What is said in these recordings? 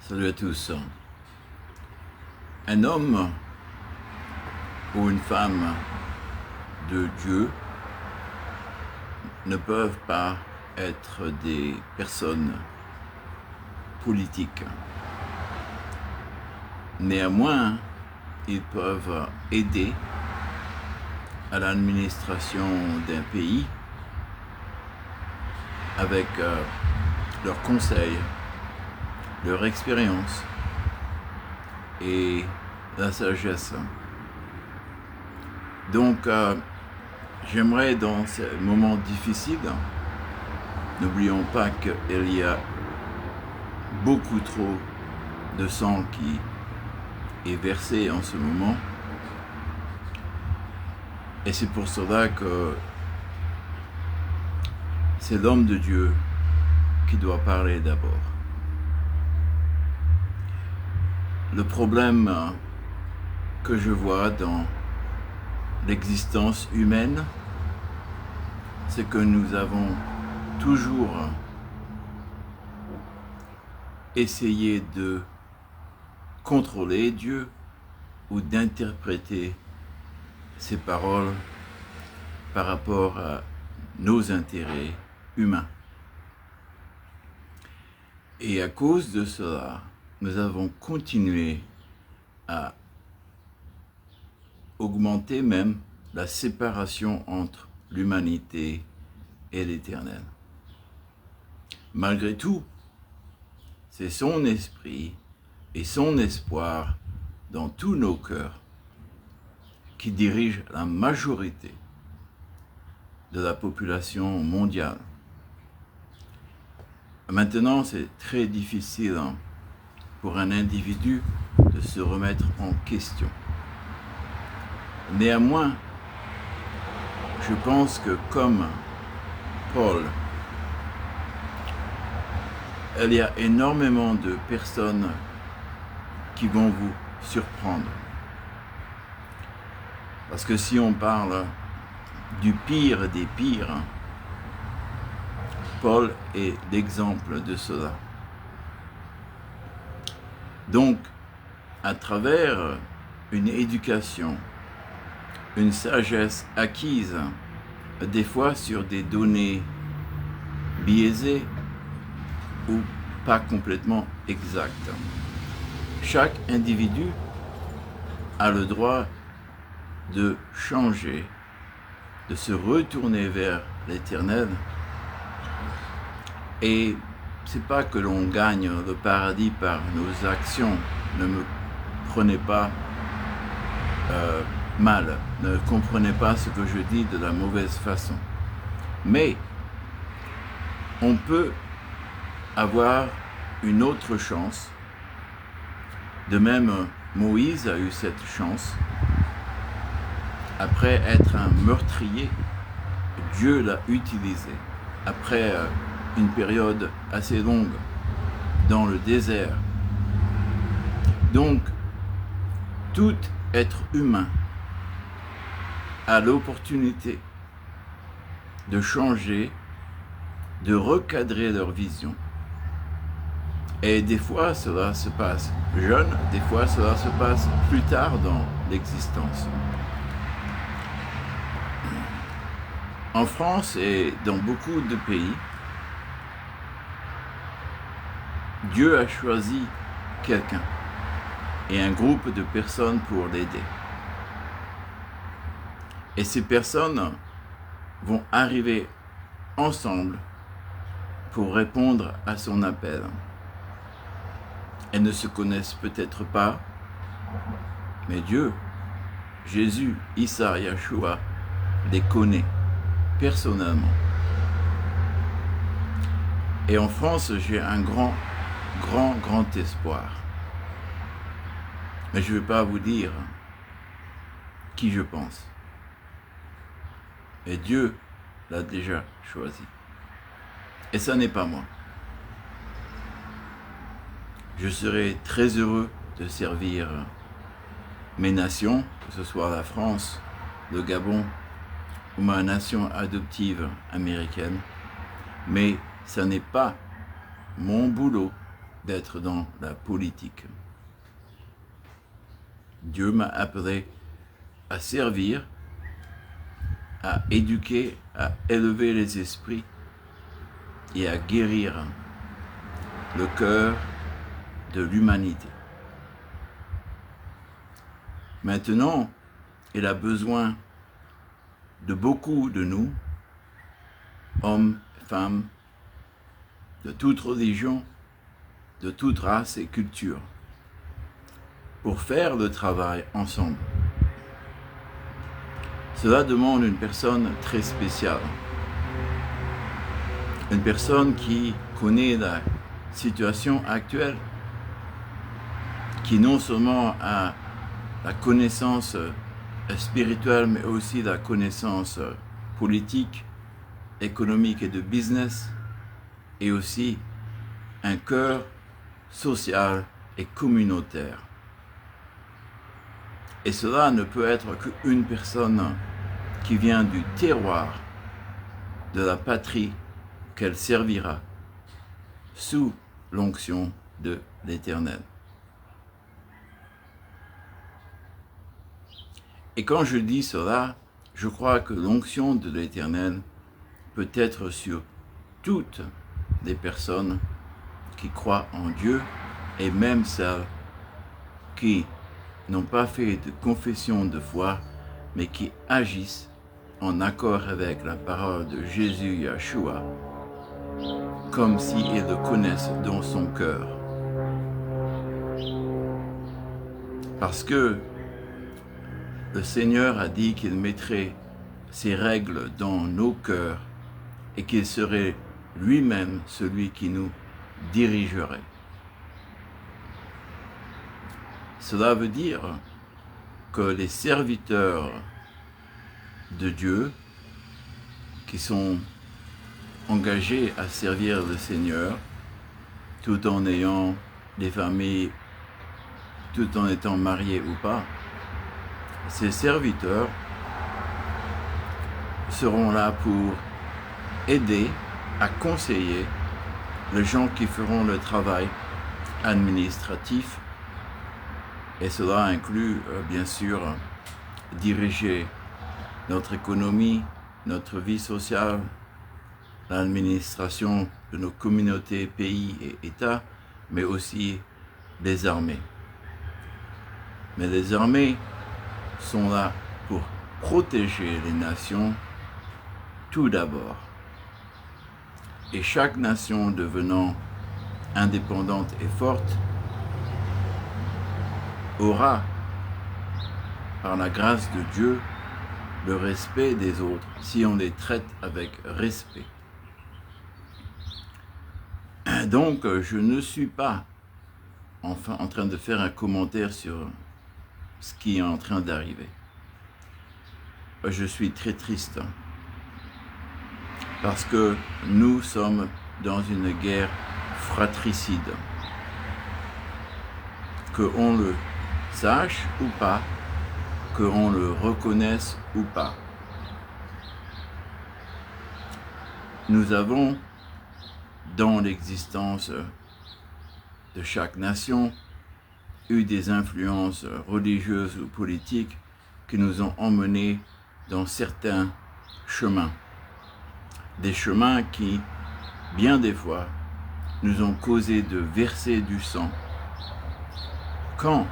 Salut à tous. Un homme ou une femme de Dieu ne peuvent pas être des personnes politiques. Néanmoins, ils peuvent aider à l'administration d'un pays avec leurs conseils, leur expérience et la sagesse. Donc, j'aimerais dans ces moments difficiles, n'oublions pas qu'il y a beaucoup trop de sang qui est versé en ce moment. Et c'est pour cela que c'est l'homme de Dieu qui doit parler d'abord. Le problème que je vois dans l'existence humaine, c'est que nous avons toujours essayé de contrôler Dieu ou d'interpréter ses paroles par rapport à nos intérêts humains. Et à cause de cela, nous avons continué à augmenter même la séparation entre l'humanité et l'Éternel. Malgré tout, c'est son esprit et son espoir dans tous nos cœurs qui dirige la majorité de la population mondiale. Maintenant, c'est très difficile pour un individu de se remettre en question. Néanmoins, je pense que comme Paul, il y a énormément de personnes qui vont vous surprendre. Parce que si on parle du pire des pires, Paul est l'exemple de cela. Donc, à travers une éducation, une sagesse acquise, des fois sur des données biaisées ou pas complètement exactes, chaque individu a le droit de changer, de se retourner vers l'Éternel. Et c'est pas que l'on gagne le paradis par nos actions. Ne me prenez pas mal, ne comprenez pas ce que je dis de la mauvaise façon. Mais on peut avoir une autre chance. De même, Moïse a eu cette chance. Après être un meurtrier, Dieu l'a utilisé. Après une période assez longue dans le désert. Donc, tout être humain a l'opportunité de changer, de recadrer leur vision. Et des fois, cela se passe jeune, des fois, cela se passe plus tard dans l'existence. En France et dans beaucoup de pays, Dieu a choisi quelqu'un et un groupe de personnes pour l'aider. Et ces personnes vont arriver ensemble pour répondre à son appel. Elles ne se connaissent peut-être pas, mais Dieu, Jésus, Issa, Yeshua, les connaît personnellement. Et en France, j'ai un grand espoir. Mais je ne vais pas vous dire qui je pense. Et Dieu l'a déjà choisi. Et ça n'est pas moi. Je serai très heureux de servir mes nations, que ce soit la France, le Gabon ou ma nation adoptive américaine. Mais ça n'est pas mon boulot d'être dans la politique. Dieu m'a appelé à servir, à éduquer, à élever les esprits et à guérir le cœur de l'humanité. Maintenant, il a besoin de beaucoup de nous, hommes, femmes, de toute religion, de toute race et culture, pour faire le travail ensemble. Cela demande une personne très spéciale, une personne qui connaît la situation actuelle, qui non seulement a la connaissance spirituelle, mais aussi la connaissance politique, économique et de business, et aussi un cœur social et communautaire. Et cela ne peut être qu'une personne qui vient du terroir de la patrie qu'elle servira sous l'onction de l'Éternel. Et quand je dis cela, je crois que l'onction de l'Éternel peut être sur toutes les personnes qui croient en Dieu et même celles qui n'ont pas fait de confession de foi, mais qui agissent en accord avec la parole de Jésus Yeshua, comme s'ils le connaissent dans son cœur. Parce que le Seigneur a dit qu'il mettrait ses règles dans nos cœurs et qu'il serait lui-même celui qui nous dirigerait. Cela veut dire que les serviteurs de Dieu qui sont engagés à servir le Seigneur tout en ayant des familles, tout en étant mariés ou pas, ces serviteurs seront là pour aider à conseiller les gens qui feront le travail administratif. Et cela inclut, bien sûr, diriger notre économie, notre vie sociale, l'administration de nos communautés, pays et États, mais aussi les armées. Mais les armées sont là pour protéger les nations tout d'abord. Et chaque nation devenant indépendante et forte aura, par la grâce de Dieu, le respect des autres si on les traite avec respect. Donc, je ne suis pas en train de faire un commentaire sur ce qui est en train d'arriver. Je suis très triste parce que nous sommes dans une guerre fratricide. Qu'on le sache ou pas, qu'on le reconnaisse ou pas. Nous avons, dans l'existence de chaque nation, eu des influences religieuses ou politiques qui nous ont emmenés dans certains chemins. Des chemins qui, bien des fois, nous ont causé de verser du sang. Quand,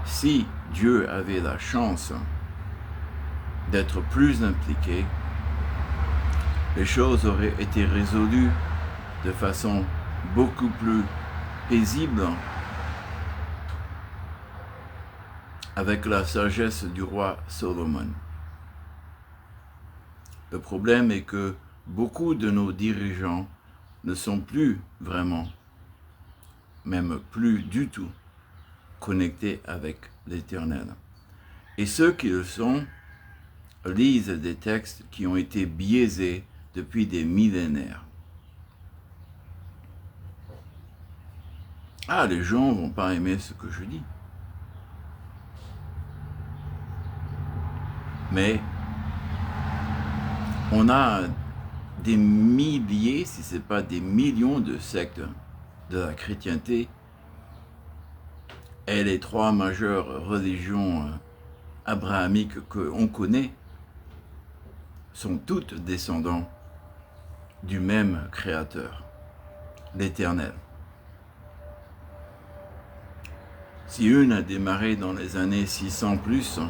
si Dieu avait la chance d'être plus impliqué, les choses auraient été résolues de façon beaucoup plus paisible, avec la sagesse du roi Salomon. Le problème est que beaucoup de nos dirigeants ne sont plus vraiment, même plus du tout, connectés avec l'Éternel. Et ceux qui le sont lisent des textes qui ont été biaisés depuis des millénaires. Ah, les gens vont pas aimer ce que je dis. Mais on a des milliers, si ce n'est pas des millions de sectes de la chrétienté et les trois majeures religions abrahamiques qu'on connaît sont toutes descendants du même Créateur, l'Éternel. Si une a démarré dans les années 600 plus,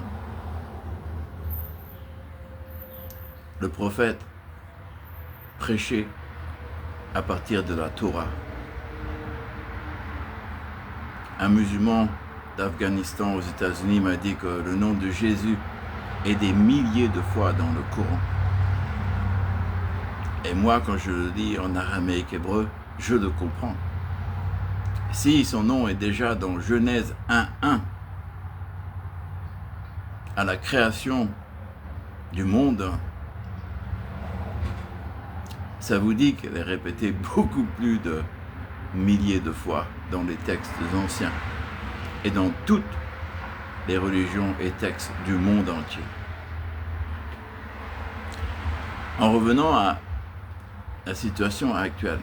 le prophète prêchait à partir de la Torah. Un musulman d'Afghanistan aux États-Unis m'a dit que le nom de Jésus est des milliers de fois dans le Coran. Et moi, quand je le lis en araméque hébreu, je le comprends. Si son nom est déjà dans Genèse 1:1, à la création du monde, ça vous dit qu'elle est répétée beaucoup plus de milliers de fois dans les textes anciens et dans toutes les religions et textes du monde entier. En revenant à la situation actuelle,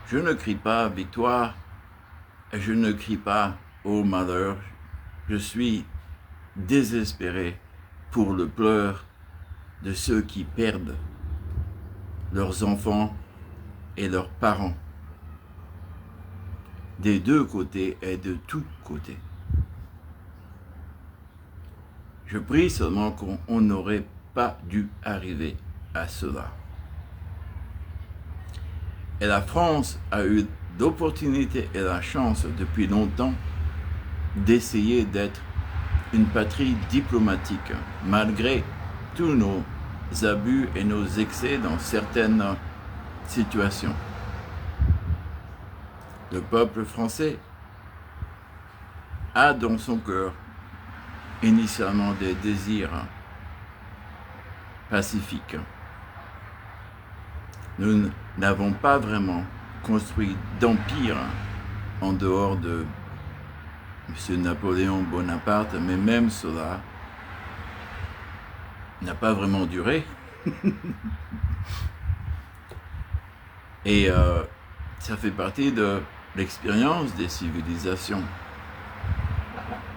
je ne crie pas victoire et je ne crie pas au malheur. Je suis désespéré pour le pleur de ceux qui perdent leurs enfants et leurs parents, des deux côtés et de tous côtés. Je prie seulement qu'on n'aurait pas dû arriver à cela. Et la France a eu l'opportunité et la chance depuis longtemps d'essayer d'être une patrie diplomatique, malgré tous nos abus et nos excès dans certaines situations. Le peuple français a dans son cœur initialement des désirs pacifiques. Nous n'avons pas vraiment construit d'empire en dehors de M. Napoléon Bonaparte, mais même cela n'a pas vraiment duré. Et ça fait partie de l'expérience des civilisations.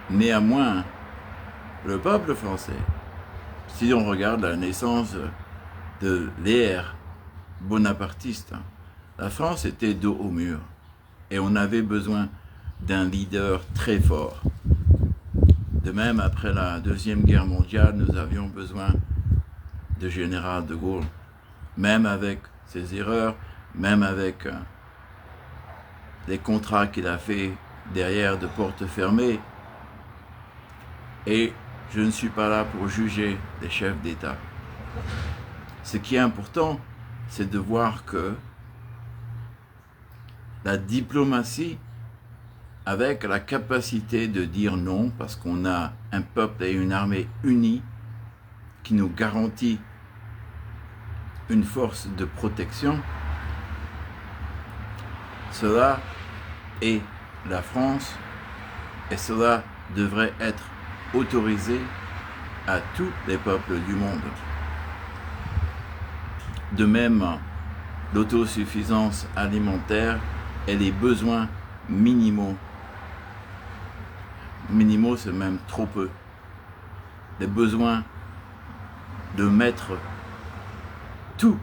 Néanmoins, le peuple français, si on regarde la naissance de l'ère bonapartiste, la France était dos au mur et on avait besoin d'un leader très fort. De même, après la Deuxième Guerre mondiale, nous avions besoin de général de Gaulle, même avec ses erreurs, même avec les contrats qu'il a fait derrière de portes fermées. Et je ne suis pas là pour juger les chefs d'État. Ce qui est important, c'est de voir que la diplomatie, avec la capacité de dire non, parce qu'on a un peuple et une armée unis qui nous garantit une force de protection, cela est la France et cela devrait être autorisé à tous les peuples du monde. De même, l'autosuffisance alimentaire et les besoins minimaux. Minimaux, c'est même trop peu. Les besoins de mettre tous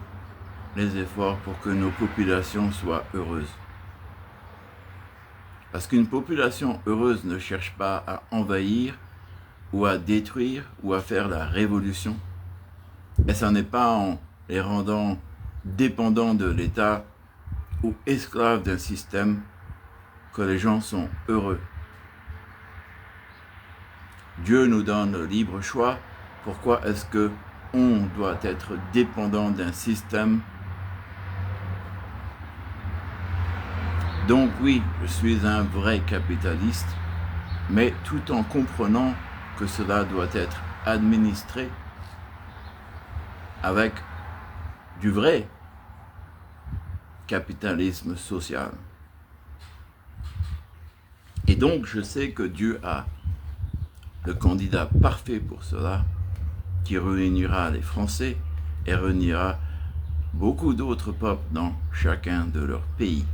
les efforts pour que nos populations soient heureuses. Parce qu'une population heureuse ne cherche pas à envahir ou à détruire ou à faire la révolution. Et ça n'est pas en les rendant dépendants de l'État ou esclaves d'un système que les gens sont heureux. Dieu nous donne le libre choix. Pourquoi est-ce que on doit être dépendant d'un système? Donc oui, je suis un vrai capitaliste, mais tout en comprenant que cela doit être administré avec du vrai capitalisme social. Et donc je sais que Dieu a le candidat parfait pour cela, qui réunira les Français et réunira beaucoup d'autres peuples dans chacun de leurs pays.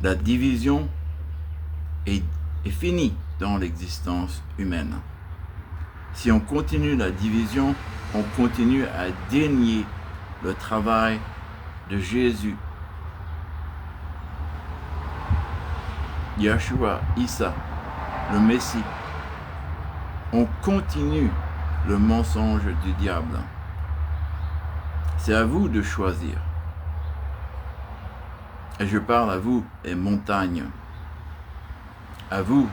La division est finie dans l'existence humaine. Si on continue la division, on continue à dénier le travail de Jésus. Yeshua, Issa, le Messie. On continue le mensonge du diable. C'est à vous de choisir. Et je parle à vous, les montagnes. À vous,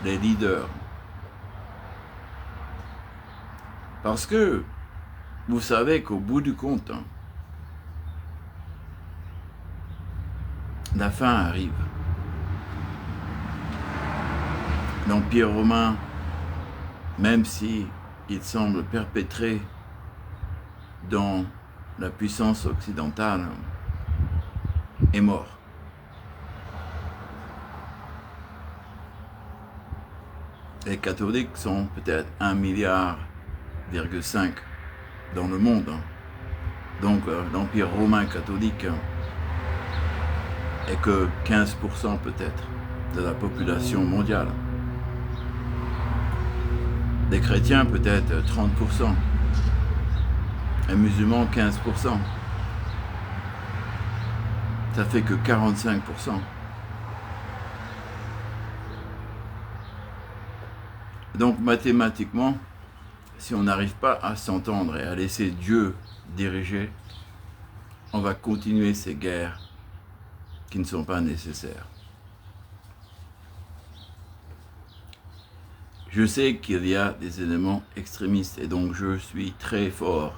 les leaders. Parce que vous savez qu'au bout du compte, la fin arrive. L'Empire romain, même si il semble perpétré dans la puissance occidentale, est mort. Les catholiques sont peut-être 1,5 milliard dans le monde. Donc l'Empire romain catholique est que 15% peut-être de la population mondiale. Les chrétiens peut-être 30%. Les musulmans 15%. Ça fait que 45%. Donc mathématiquement, si on n'arrive pas à s'entendre et à laisser Dieu diriger, on va continuer ces guerres qui ne sont pas nécessaires. Je sais qu'il y a des éléments extrémistes et donc je suis très fort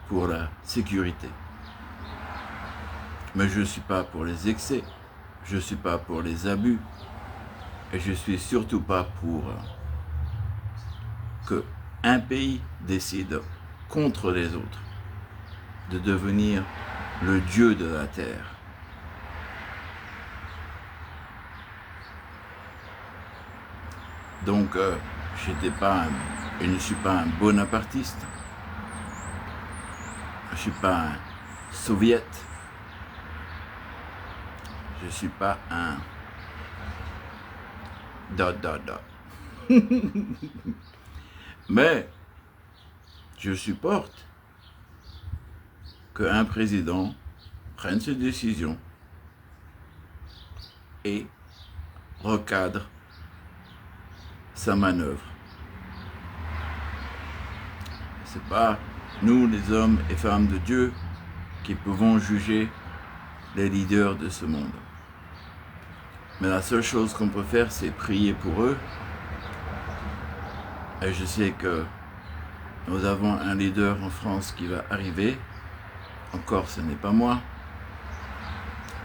pour la sécurité. Mais je ne suis pas pour les excès, je ne suis pas pour les abus et je ne suis surtout pas pour que un pays décide contre les autres de devenir le Dieu de la terre. Donc, je ne suis pas un bonapartiste, je ne suis pas un soviète, je ne suis pas un ... Mais, je supporte qu'un président prenne ses décisions et recadre sa manœuvre. C'est pas nous, les hommes et femmes de Dieu, qui pouvons juger les leaders de ce monde. Mais la seule chose qu'on peut faire, c'est prier pour eux. Et je sais que nous avons un leader en France qui va arriver. Encore, ce n'est pas moi.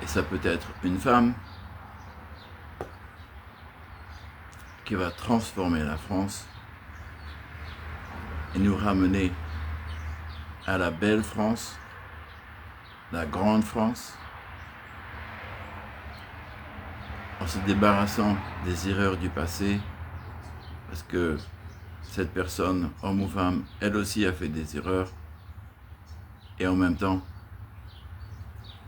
Et ça peut être une femme qui va transformer la France et nous ramener à la belle France, la grande France, en se débarrassant des erreurs du passé, parce que cette personne, homme ou femme, elle aussi a fait des erreurs, et en même temps,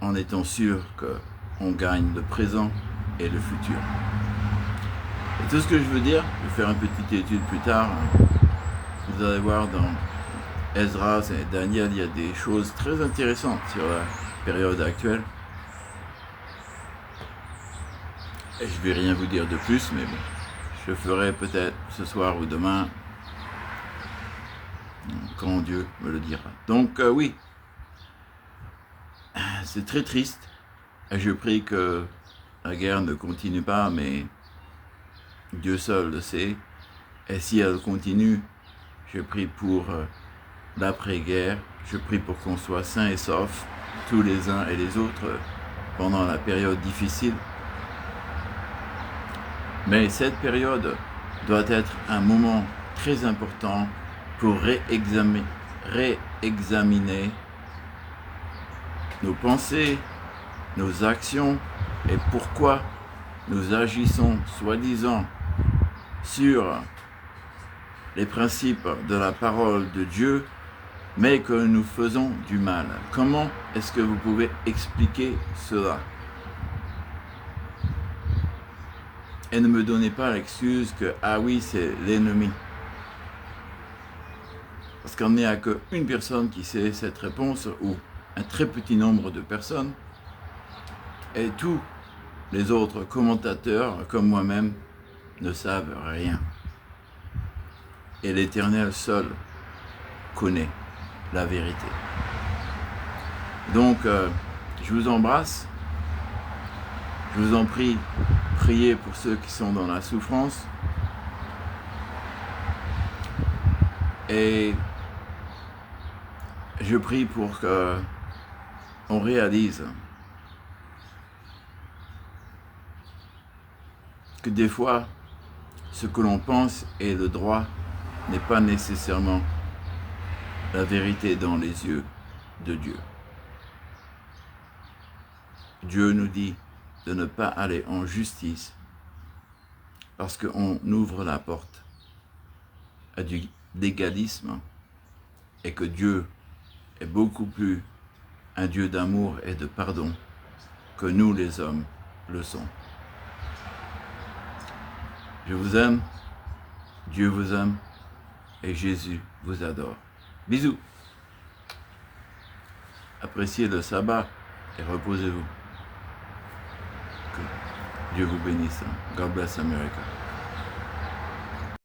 en étant sûr qu'on gagne le présent et le futur. Et tout ce que je veux dire, je vais faire une petite étude plus tard. Vous allez voir dans Esdras et Daniel, il y a des choses très intéressantes sur la période actuelle. Et je vais rien vous dire de plus, mais bon, je ferai peut-être ce soir ou demain, quand Dieu me le dira. Donc oui, c'est très triste. Et je prie que la guerre ne continue pas, mais Dieu seul le sait. Et si elle continue, je prie pour l'après-guerre. Je prie pour qu'on soit sains et saufs, tous les uns et les autres, pendant la période difficile. Mais cette période doit être un moment très important pour réexaminer nos pensées, nos actions et pourquoi nous agissons soi-disant sur les principes de la parole de Dieu mais que nous faisons du mal. Comment est-ce que vous pouvez expliquer cela? Et ne me donnez pas l'excuse que, ah oui, c'est l'ennemi. Parce qu'il n'y a qu'une personne qui sait cette réponse, ou un très petit nombre de personnes, et tous les autres commentateurs, comme moi-même, ne savent rien. Et l'Éternel seul connaît la vérité. Donc, je vous embrasse. Je vous en prie, priez pour ceux qui sont dans la souffrance. Et je prie pour qu'on réalise que des fois, ce que l'on pense est le droit n'est pas nécessairement la vérité dans les yeux de Dieu. Dieu nous dit de ne pas aller en justice parce qu'on ouvre la porte à du légalisme et que Dieu est beaucoup plus un Dieu d'amour et de pardon que nous les hommes le sommes. Je vous aime, Dieu vous aime et Jésus vous adore. Bisous. Appréciez le sabbat et reposez-vous. Que Dieu vous bénisse. God bless America.